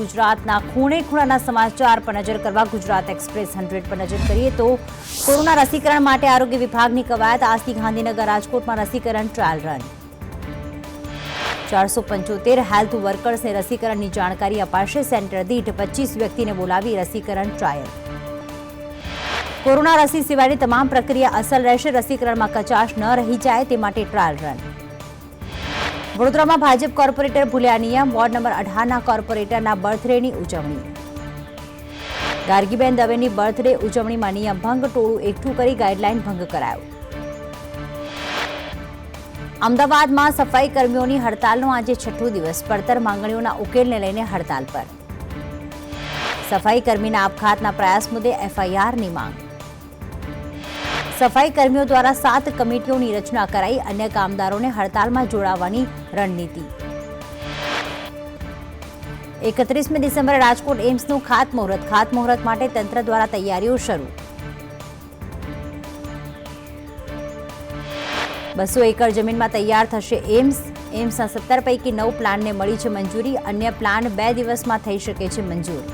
ગુજરાતના ખૂણે ખૂણાના સમાચાર પર નજર કરવા ગુજરાત એક્સપ્રેસ 100 પર નજર કરીએ તો કોરોના રસીકરણ માટે આરોગ્ય વિભાગની કવાયત આજથી ગાંધીનગર રાજકોટમાં રસીકરણ ટ્રાયલ રન 475 હેલ્થ વર્કર્સને રસીકરણની જાણકારી અપાશે સેન્ટર દીઠ 25 વ્યક્તિને બોલાવી રસીકરણ ટ્રાયલ કોરોના રસી સિવાયની તમામ પ્રક્રિયા અસલ રહેશે રસીકરણમાં કચાશ ન રહી જાય તે માટે ટ્રાયલ રન વડોદરામાં ભાજપ કોર્પોરેટર ભૂલ્યા નિયમ વોર્ડ નંબર 18ના કોર્પોરેટરના બર્થડેની ઉજવણી ગાર્ગીબેન દવેની બર્થડે ઉજવણીમાં નિયમ ભંગ ટોળું એકઠું કરી ગાઈડલાઈન ભંગ કરાયો અમદાવાદમાં સફાઈ કર્મીઓની હડતાલનો આજે છઠ્ઠો દિવસ પડતર માંગણીઓના ઉકેલને લઈને હડતાલ પર સફાઈ કર્મીના આપઘાતના પ્રયાસ મુદ્દે એફઆઈઆરની માંગ સફાઈ કર્મીઓ દ્વારા 7 કમિટીઓની રચના કરાઈ અન્ય કામદારોને હડતાલમાં જોડાવાની રણનીતિ 31મી ડિસેમ્બરે રાજકોટ એમ્સનું ખાતમુહૂર્ત માટે તંત્ર દ્વારા તૈયારીઓ શરૂ 200 એકર જમીનમાં તૈયાર થશે એમ્સના 17 પૈકી 9 પ્લાનને મળી છે મંજૂરી અન્ય પ્લાન 2 દિવસમાં થઈ શકે છે મંજૂર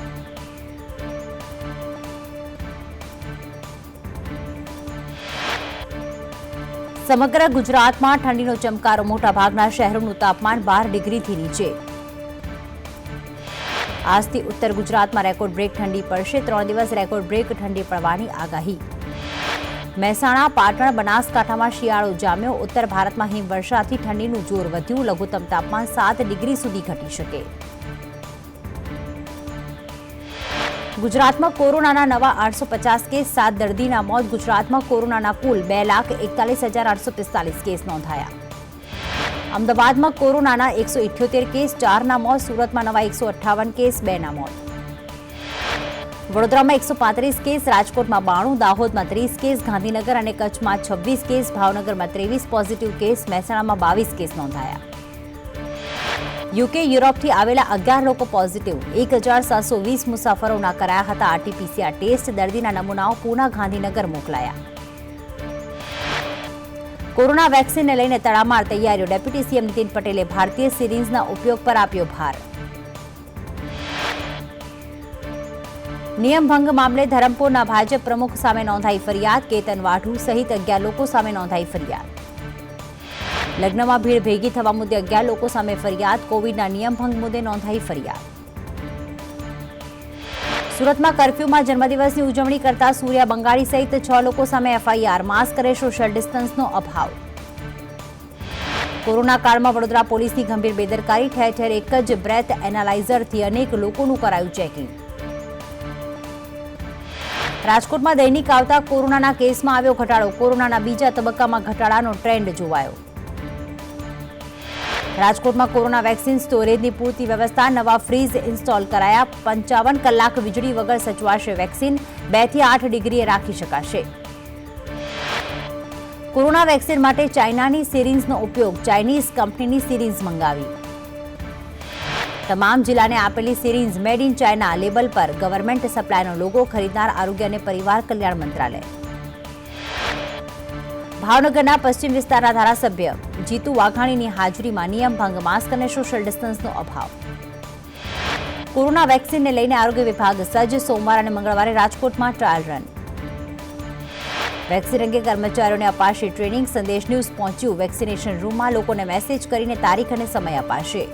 સમગ્ર ગુજરાતમાં ઠંડીનો ચમકારો મોટાભાગના શહેરોનું તાપમાન 12 ડિગ્રીથી નીચે આજથી ઉત્તર ગુજરાતમાં રેકોર્ડ બ્રેક ઠંડી પડશે 3 દિવસ રેકોર્ડ બ્રેક ઠંડી પડવાની આગાહી મહેસાણા પાટણ બનાસકાંઠામાં શિયાળો જામ્યો ઉત્તર ભારતમાં હિમવર્ષાથી ઠંડીનું જોર વધ્યું લઘુત્તમ તાપમાન 7 ડિગ્રી સુધી ઘટી શકે ગુજરાતમાં કોરોનાના નવા 850 કેસ 7 દર્દીના મોત ગુજરાતમાં કોરોનાના કુલ 2,41,845 કેસ નોંધાયા અમદાવાદમાં કોરોનાના 178 કેસ 4ના મોત સુરતમાં નવા 158 કેસ 2ના મોત વડોદરામાં 135 કેસ રાજકોટમાં 92 દાહોદમાં 30 કેસ ગાંધીનગર અને કચ્છમાં 26 કેસ ભાવનગરમાં 23 પોઝિટિવ કેસ મહેસાણામાં 22 કેસ નોંધાયા યુકે યુરોપથી આવેલા 11 લોકો પોઝિટિવ 1,720 મુસાફરોના કરાયા હતા આરટીપીસીઆર ટેસ્ટ દર્દીના નમૂનાઓ પૂના ગાંધીનગર મોકલાયા કોરોના વેક્સિનને લઈને તડામાર તૈયારીઓ ડેપ્યુટી સીએમ નીતિન પટેલે ભારતીય સિરિંજના ઉપયોગ પર આપ્યો ભાર નિયમ ભંગ મામલે ધરમપુરના ભાજપ પ્રમુખ સામે નોંધાઈ ફરિયાદ કેતન વાઢુ સહિત 11 લોકો સામે નોંધાઈ ફરિયાદ લગ્નમાં ભીડ ભેગી થવા મુદ્દે 11 લોકો સામે ફરિયાદ કોવિડના નિયમ ભંગ મુદ્દે નોંધાઈ ફરિયાદ સુરતમાં કર્ફ્યુમાં જન્મદિવસની ઉજવણી કરતા સૂર્યા બંગાળી સહિત 6 લોકો સામે એફઆઈઆર માસ્ક અને સોશિયલ ડિસ્ટન્સનો અભાવ કોરોના કાળમાં વડોદરા પોલીસની ગંભીર બેદરકારી ઠેર ઠેર એક જ બ્રેથ એનાલાઇઝરથી અનેક લોકોનું કરાયું ચેકિંગ રાજકોટમાં દૈનિક આવતા કોરોનાના કેસમાં આવ્યો ઘટાડો કોરોનાના બીજા તબક્કામાં ઘટાડાનો ટ્રેન્ડ જોવાયો રાજકોટમાં કોરોના વેક્સિન સ્ટોરેજની પૂરતી વ્યવસ્થા નવા ફ્રીજ ઇન્સ્ટોલ કરાયા 55 કલાક વીજળી વગર સચવાશે વેક્સિન 2 થી 8 ડિગ્રીએ રાખી શકાશે કોરોના વેક્સિન માટે ચાઇનાની સિરિંજનો ઉપયોગ ચાઇનીઝ કંપનીની સિરિંજ મંગાવી તમામ જિલ્લાને આપેલી syringe made in China label પર ગવર્મેન્ટ સપ્લાયનો લોગો ખરીદનાર આરોગ્ય અને પરિવાર કલ્યાણ મંત્રાલય ભાવનગરના પશ્ચિમ વિસ્તારના ધારાસભ્ય જીતુ વાઘાણીની હાજરીમાં નિયમ ભંગ માસ્ક અને સોશિયલ ડિસ્ટન્સનો અભાવ કોરોના વેક્સિનને લઈને આરોગ્ય વિભાગ સજ્જ સોમવાર અને મંગળવારે રાજકોટમાં ટ્રાયલ રન વેક્સિન અંગે કર્મચારીઓને અપાશે ટ્રેનિંગ સંદેશ ન્યૂઝ પહોંચ્યું વેક્સિનેશન રૂમમાં લોકોને મેસેજ કરીને તારીખ અને સમય અપાશે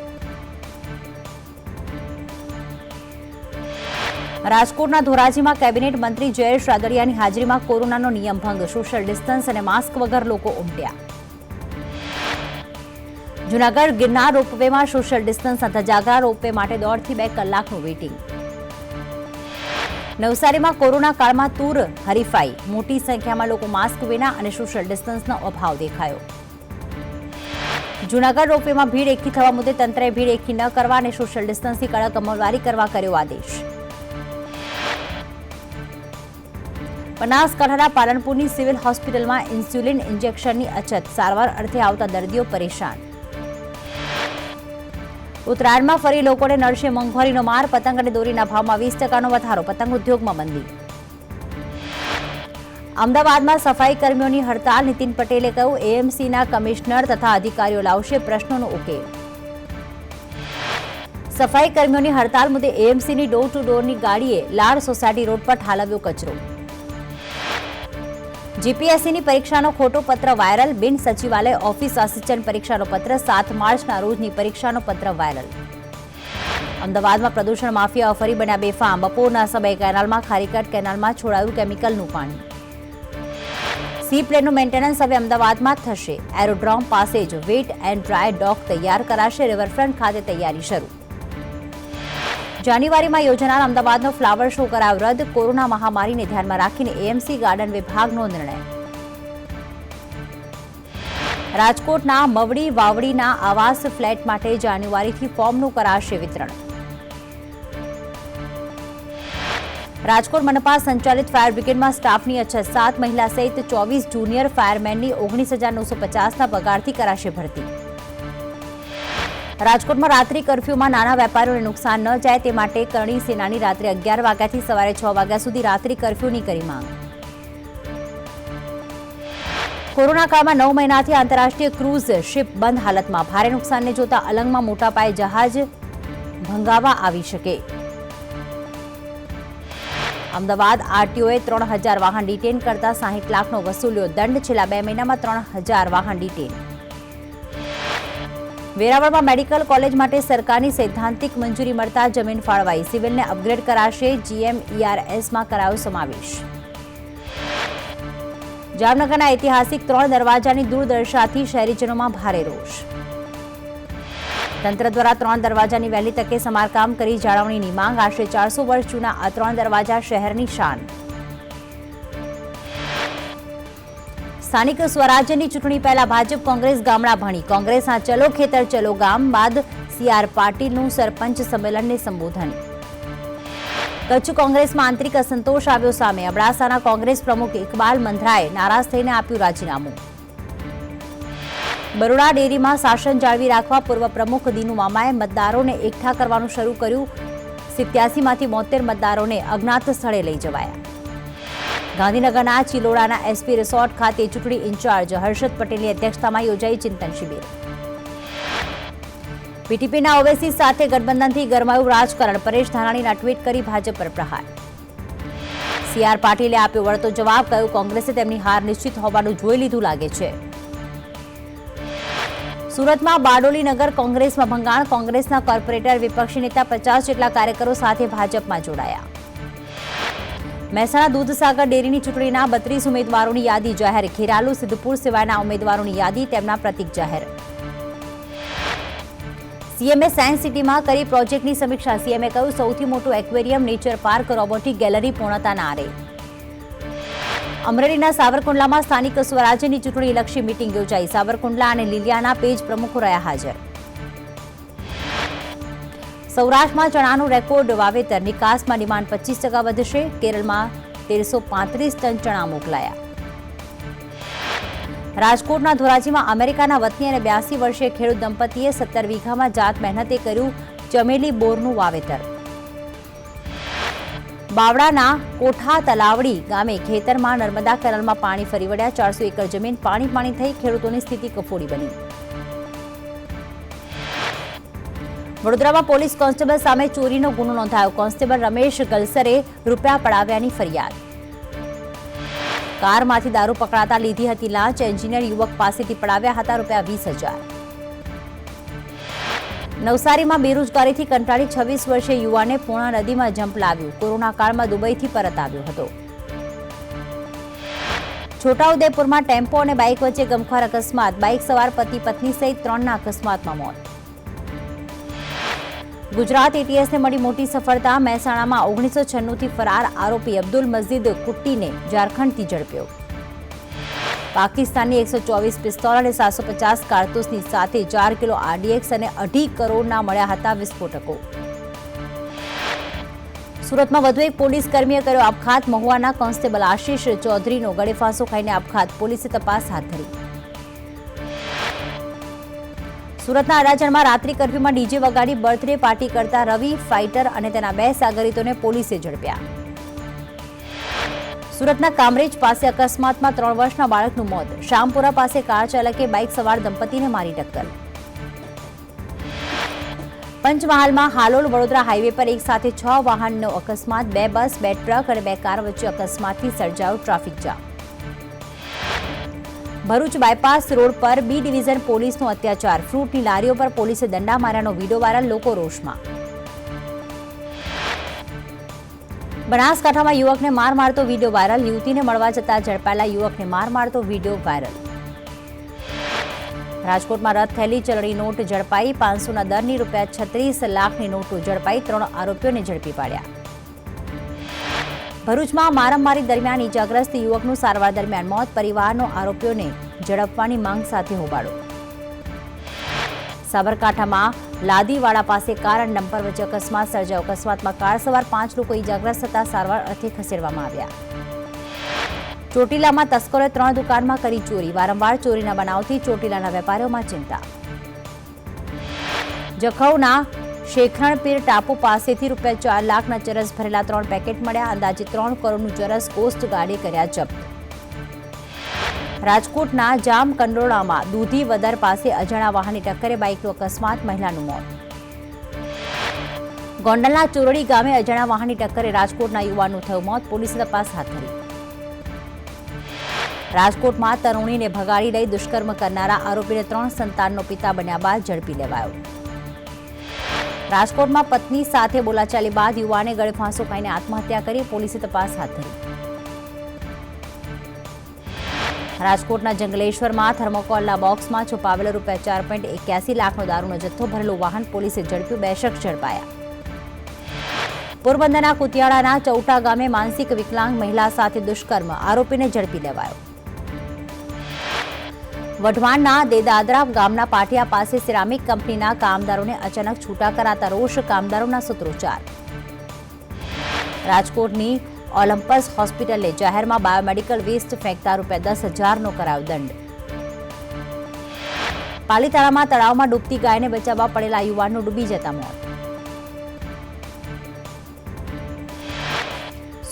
રાજકોટના ધોરાજીમાં કેબિનેટ મંત્રી જયેશ રાદડિયાની હાજરીમાં કોરોનાનો નિયમ ભંગ સોશિયલ ડિસ્ટન્સ અને માસ્ક વગર લોકો ઉમટ્યા જૂનાગઢ ગિરનાર રોપવેમાં સોશિયલ ડિસ્ટન્સ ધજાગરા રોપવે માટે 1.5 થી 2 કલાકનું વેઇટિંગ નવસારીમાં કોરોના કાળમાં તૂર હરીફાઈ મોટી સંખ્યામાં લોકો માસ્ક વિના અને સોશિયલ ડિસ્ટન્સનો અભાવ દેખાયો જૂનાગઢ રોપવેમાં ભીડ એકઠી થવા મુદ્દે તંત્રએ ભીડ એકઠી ન કરવા અને સોશિયલ ડિસ્ટન્સની કડક અમલવારી કરવા કર્યો આદેશ બનાસકાંઠાના પાલનપુરની સિવિલ હોસ્પિટલમાં ઇન્સ્યુલિન ઇન્જેક્શનની અછત સારવાર અર્થે આવતા દર્દીઓ પરેશાન ઉત્તરાયણમાં ફરી લોકોને નડશે મોંઘવારીનો માર પતંગ અને દોરીના ભાવમાં 20% વધારો પતંગ ઉદ્યોગમાં મંદી અમદાવાદમાં સફાઈ કર્મીઓની હડતાલ નીતિન પટેલે કહ્યું એએમસીના કમિશનર તથા અધિકારીઓ લાવશે પ્રશ્નોનો ઉકેલ સફાઈ કર્મીઓની હડતાલ મુદ્દે એએમસીની ડોર ટુ ડોરની ગાડીએ લાડ સોસાયટી રોડ પર ઠાલવ્યો કચરો. જીપીએસસીની પરીક્ષાનો ખોટો પત્ર વાયરલ. બિન સચિવાલય ઓફિસ આસિસ્ટન્ટ પરીક્ષાનો પત્ર 7 માર્ચના રોજની પરીક્ષાનો પત્ર વાયરલ. અમદાવાદમાં પ્રદૂષણ માફિયાઓ ફરી બન્યા બેફામ. બપોરના સમયે કેનાલમાં ખારીકટ કેનાલમાં છોડાયું કેમિકલનું પાણી. સી પ્લેનનું મેન્ટેનન્સ હવે અમદાવાદમાં જ થશે. એરોડ્રોમ પાસે જ વેટ એન્ડ ડ્રાય ડોક તૈયાર કરાશે. રિવરફ્રન્ટ ખાતે તૈયારી શરૂ. જાન્યુઆરીમાં યોજાનાર અમદાવાદનો ફ્લાવર શો કરાયો રદ. કોરોના મહામારીને ધ્યાનમાં રાખીને એએમસી ગાર્ડન વિભાગનો નિર્ણય. રાજકોટના મવડી વાવડીના આવાસ ફ્લેટ માટે જાન્યુઆરીથી ફોર્મનું કરાશે વિતરણ. રાજકોટ મનપા સંચાલિત ફાયર બ્રિગેડમાં સ્ટાફની અછત. 7 મહિલા સહિત 24 જુનિયર ફાયરમેનની 19,950ના પગારથી કરાશે ભરતી. રાજકોટમાં રાત્રિ કર્ફ્યુમાં નાના વેપારીઓને નુકસાન ન જાય તે માટે કરણી સેનાની રાત્રે 11 વાગ્યાથી સવારે 6 વાગ્યા સુધી રાત્રિ કર્ફ્યુની કરી માંગ. કોરોના કાળમાં 9 મહિનાથી આંતરરાષ્ટ્રીય ક્રૂઝ શિપ બંધ હાલતમાં. ભારે નુકસાનને જોતા અલંગમાં મોટા પાયે જહાજ ભંગાવા આવી શકે. અમદાવાદ આરટીઓએ 3,000 વાહન ડિટેન કરતા 60 લાખનો વસૂલ્યો દંડ. છેલ્લા 2 મહિનામાં 3,000 વાહન ડિટેન. વેરાવળમાં મેડિકલ કોલેજ માટે સરકારની સૈદ્ધાંતિક મંજૂરી મળતા જમીન ફાળવાઈ. સિવિલને અપગ્રેડ કરાશે. GMERSમાં કરાયો સમાવેશ. જામનગરના ઐતિહાસિક 3 દરવાજાની દુર્દશાથી શહેરીજનોમાં ભારે રોષ. તંત્ર દ્વારા 3 દરવાજાની વહેલી તકે સમારકામ કરી જાળવણીની માંગ. આશરે 400 વર્ષ જૂના આ 3 દરવાજા શહેરની શાન. સ્થાનિક સ્વરાજ્યની ચૂંટણી પહેલા ભાજપ કોંગ્રેસ ગામડા ભણી. કોંગ્રેસના ચલો ખેતર ચલો ગામ બાદ CR પાટીલનું સરપંચ સંમેલનને સંબોધન. કચ્છ કોંગ્રેસમાં આંતરિક અસંતોષ આવ્યો સામે. અબડાસાના કોંગ્રેસ પ્રમુખ ઇકબાલ મંધરાએ નારાજ થઈને આપ્યું રાજીનામું. બરોડા ડેરીમાં શાસન જાળવી રાખવા પૂર્વ પ્રમુખ દિનુ મામાએ મતદારોને એકઠા કરવાનું શરૂ કર્યું. 87માંથી 72 મતદારોને અજ્ઞાત સ્થળે લઈ જવાયા. ગાંધીનગરના ચિલોડાના એસપી રિસોર્ટ ખાતે ચૂંટણી ઇન્ચાર્જ હર્ષદ પટેલની અધ્યક્ષતામાં યોજાઈ ચિંતન શિબિર. પીટીપીના ઓવેસી સાથે ગઠબંધનથી ગરમાયું રાજકારણ. પરેશ ધાનાણીના ટ્વીટ કરી ભાજપ પર પ્રહાર. CR પાટીલે આપ્યો વળતો જવાબ. કહ્યું કોંગ્રેસે તેમની હાર નિશ્ચિત હોવાનું જોઈ લીધું લાગે છે. સુરતમાં બારડોલી નગર કોંગ્રેસમાં ભંગાણ. કોંગ્રેસના કોર્પોરેટર વિપક્ષી નેતા 50 જેટલા કાર્યકરો સાથે ભાજપમાં જોડાયા. મહેસાણા દૂધસાગર ડેરીની ચૂંટણીના 32 ઉમેદવારોની યાદી જાહેર. ખેરાલુ સિદ્ધપુર સિવાયના ઉમેદવારોની યાદી તેમના પ્રતિક જાહેર. સીએમએ સાયન્સ સિટીમાં કરી પ્રોજેક્ટની સમીક્ષા. સીએમએ કહ્યું સૌથી મોટું aquarium nature park robotic gallery પૂર્ણતાના આરે. અમરેલીના સાવરકુંડલામાં સ્થાનિક સ્વરાજ્યની ચૂંટણીલક્ષી મીટિંગ યોજાઈ. સાવરકુંડલા અને લીલિયાના પેજ પ્રમુખો રહ્યા હાજર. સૌરાષ્ટ્રમાં ચણાનું રેકોર્ડ વાવેતર. નિકાસમાં ડિમાન્ડ 25% વધશે. કેરળમાં 1335 ટન ચણા મોકલાયા. રાજકોટના ધોરાજીમાં અમેરિકાના વતની અને 82 વર્ષીય ખેડૂત દંપતીએ 17 વીઘામાં જાત મહેનતે કર્યું ચમેલી બોરનું વાવેતર. બાવળાના કોઠા તલાવડી ગામે ખેતરમાં નર્મદા કેનાલમાં પાણી ફરી વળ્યા. 400 એકર જમીન પાણી થઈ. ખેડૂતોની સ્થિતિ કફોડી બની. વડોદરામાં પોલીસ કોન્સ્ટેબલ સામે ચોરીનો ગુનો નોંધાયો. કોન્સ્ટેબલ રમેશ ગલસરે રૂપિયા પડાવ્યાની ફરિયાદ. કારમાંથી દારૂ પકડાતા લીધી હતી લાંચ. એન્જિનિયર યુવક પાસેથી પડાવ્યા હતા ₹20,000. નવસારીમાં બેરોજગારીથી કંટાળી 26 વર્ષીય યુવાને પૂર્ણા નદીમાં જંપ લાવ્યું. કોરોના કાળમાં દુબઈથી પરત આવ્યો હતો. છોટાઉદેપુરમાં ટેમ્પો અને બાઇક વચ્ચે ગમખ્વાર અકસ્માત. બાઇક સવાર પતિ પત્ની સહિત 3ના અકસ્માતમાં મોત. ગુજરાત એટીએસને મળી મોટી સફળતા. મહેસાણામાં 1996થી ફરાર આરોપી અબ્દુલ મજીદ કુટ્ટીને ઝારખંડથી ઝડપ્યો. પાકિસ્તાનની 124 પિસ્તોલ અને 750 કારતૂસની સાથે 4 કિલો RDX અને 2.5 કરોડના મળ્યા હતા વિસ્ફોટકો. સુરતમાં વધુ એક પોલીસ કર્મીએ કર્યો આપઘાત. મહુવાના કોન્સ્ટેબલ આશીષ ચૌધરીનો ગળેફાંસો ખાઈને આપઘાત. પોલીસે તપાસ હાથ ધરી. સુરતના અડાજણમાં રાત્રિ કર્ફ્યુમાં ડીજે વગાડી બર્થડે પાર્ટી કરતા રવિ ફાઇટર અને તેના 2 સાગરીતોને પોલીસે ઝડપ્યા. સુરતના કામરેજ પાસે અકસ્માતમાં 3 વર્ષના બાળકનું મોત. શામપુરા પાસે કાર ચાલકે બાઇક સવાર દંપતીને મારી ટક્કર. પંચમહાલમાં હાલોલ વડોદરા હાઈવે પર એક સાથે 6 વાહનનો અકસ્માત, 2 બસ, 2 ટ્રક અને 2 કાર વચ્ચે અકસ્માતથી સર્જાયો traffic jam. Bharuch bypass road પર બી ડિવિઝન પોલીસનો અત્યાચાર, ફ્રૂટની લારીઓ પર પોલીસે દંડા માર્યાનો વિડીયો વાયરલ, લોકો રોષમાં. બનાસકાંઠામાં યુવકને માર મારતો વિડીયો વાયરલ, યુવતીને મળવા જતા ઝડપાયેલા યુવકને માર મારતો વિડીયો વાયરલ. રાજકોટમાં રદ થયેલી ચલણી નોટ ઝડપાઈ, 500ના દરની ₹36 લાખની નોટો ઝડપાઈ, 3 આરોપીઓને ઝડપી પાડ્યા. ભરૂચમાં મારામારી દરમિયાન ઇજાગ્રસ્ત યુવકનું સારવાર દરમિયાન મોત, પરિવારનો આરોપીઓને ઝડપવાની માંગ સાથે હોબાળો. સાબરકાંઠામાં લાદીવાડા પાસે કાર અને ડમ્પર વચ્ચે અકસ્માત સર્જાયો, અકસ્માતમાં કાર સવાર 5 લોકો ઇજાગ્રસ્ત થતા સારવાર અર્થે ખસેડવામાં આવ્યા. ચોટીલામાં તસ્કરોએ 3 દુકાનમાં કરી ચોરી, વારંવાર ચોરીના બનાવથી ચોટીલાના વેપારીઓમાં ચિંતા. જખૌના શેખરણપીર ટાપુ પાસેથી ₹4 લાખના ચરસ ભરેલા 3 પેકેટ મળ્યા, અંદાજે 3 કરોડનું ચરસ કોસ્ટગાર્ડે કર્યા જપ્ત. રાજકોટના જામકંડોળામાં દૂધી વદર પાસે અજાણ્યા વાહનની ટક્કરે બાઇકનો અકસ્માત, મહિલાનું મોત. ગોંડલના ચોરડી ગામે અજાણ્યા વાહનની ટક્કરે રાજકોટના યુવાનનું થયું મોત, પોલીસે તપાસ હાથ ધરી. રાજકોટમાં તરુણીને ભગાડી લઈ દુષ્કર્મ કરનારા આરોપીને 3 સંતાનનો પિતા બન્યા બાદ ઝડપી લેવાયો. રાજકોટમાં પત્ની સાથે બોલાચાલી બાદ યુવાને ગળે ફાંસો ખાઈને આત્મહત્યા કરી, પોલીસે તપાસ હાથ ધરી. રાજકોટના જંગલેશ્વરમાં થર્મોકોલના બોક્સમાં છુપાવેલો ₹4.81 લાખનો દારૂનો જથ્થો ભરેલું વાહન પોલીસે ઝડપ્યું, 2 શખ્સ ઝડપાયા. પોરબંદરના કુતિયાળાના ચૌટા ગામે માનસિક વિકલાંગ મહિલા સાથે દુષ્કર્મ, આરોપીને ઝડપી લેવાયો. વઢવાણના દેદાદરા ગામના પાટિયા પાસે સિરામિક કંપનીના કામદારોને અચાનક છૂટા કરાતા રોષ, કામદારોના સૂત્રોચ્ચાર. રાજકોટની ઓલિમ્પસ હોસ્પિટલે જાહેરમાં બાયોમેડિકલ વેસ્ટ ફેંકતા ₹10,000નો કરાયો દંડ. પાલીતાણામાં તળાવમાં ડૂબતી ગાયને બચાવવા પડેલા યુવાનનું ડૂબી જતા મોત.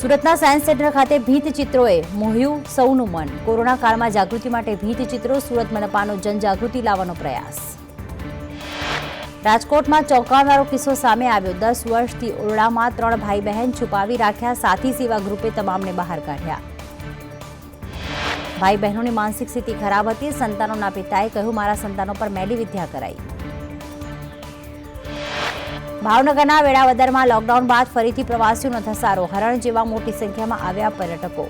સુરતના સાયન્સ સેન્ટર ખાતે ભીંતચિત્રોએ મોહ્યું સૌનું મન, કોરોના કાળમાં જાગૃતિ માટે ભીંતચિત્રો, સુરત મનપાનો જનજાગૃતિ લાવવાનો પ્રયાસ. રાજકોટમાં ચોંકાવનારો કિસ્સો સામે આવ્યો, 10 વર્ષથી ઓરડામાં 3 ભાઈ બહેન છુપાવી રાખ્યા, સાથી સેવા ગ્રુપે તમામને બહાર કાઢ્યા. ભાઈ બહેનોની માનસિક સ્થિતિ ખરાબ હતી, સંતાનોના પિતાએ કહ્યું મારા સંતાનો પર મેલી વિદ્યા કરાઈ. ભાવનગરના વેળાવદરમાં લોકડાઉન બાદ ફરીથી પ્રવાસીઓનો ધસારો, હરણ જેવા મોટી સંખ્યામાં આવ્યા પર્યટકો.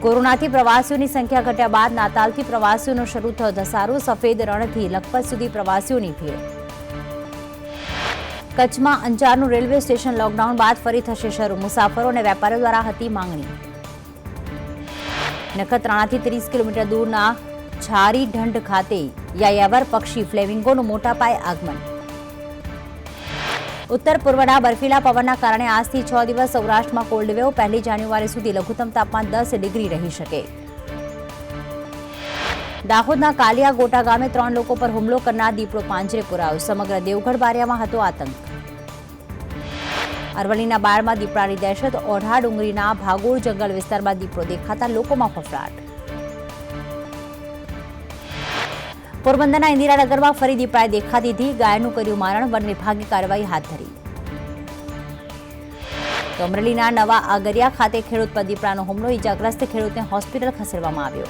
કોરોનાથી પ્રવાસીઓની સંખ્યા ઘટ્યા બાદ નાતાલથી પ્રવાસીઓનો શરૂ થયો ધસારો, સફેદ રણથી લખપત સુધી પ્રવાસીઓની ભીડ. કચ્છમાં અંજારનું રેલવે સ્ટેશન લોકડાઉન બાદ ફરી થશે શરૂ, મુસાફરો અને વેપારીઓ દ્વારા હતી માંગણી. નખત્રાણાથી 30 કિલોમીટર દૂરના છારી ઢંઢ ખાતે યાયાવર પક્ષી ફ્લેમિંગોનું મોટા પાયે આગમન. ઉત્તર પૂર્વના બર્ફીલા પવનના કારણે આજથી 6 દિવસ સૌરાષ્ટ્રમાં કોલ્ડ વેવ, 1 જાન્યુઆરી સુધી લઘુત્તમ તાપમાન 10 ડિગ્રી રહી શકે. દાહોદના કાલિયા ગોટા ગામે 3 લોકો પર હુમલો કરનાર દીપડો પાંજરે પુરાયો, સમગ્ર દેવગઢ બારિયામાં હતો આતંક. અરવલ્લીના બારમાં દીપડાની દહેશત, ઓઢા ડુંગરીના ભાગોળ જંગલ વિસ્તારમાં દીપડો દેખાતા લોકોમાં ફફડાટ. પોરબંદરના ઇન્દિરાનગરમાં ફરી દીપડાએ દેખા દીધી, ગાયનું કર્યું મારણ, વન વિભાગે કાર્યવાહી હાથ ધરી. તો અમરેલીના નવા આગરિયા ખાતે ખેડૂત પર દીપડાનો હુમલો, ઇજાગ્રસ્ત ખેડૂતને હોસ્પિટલ ખસેડવામાં આવ્યો.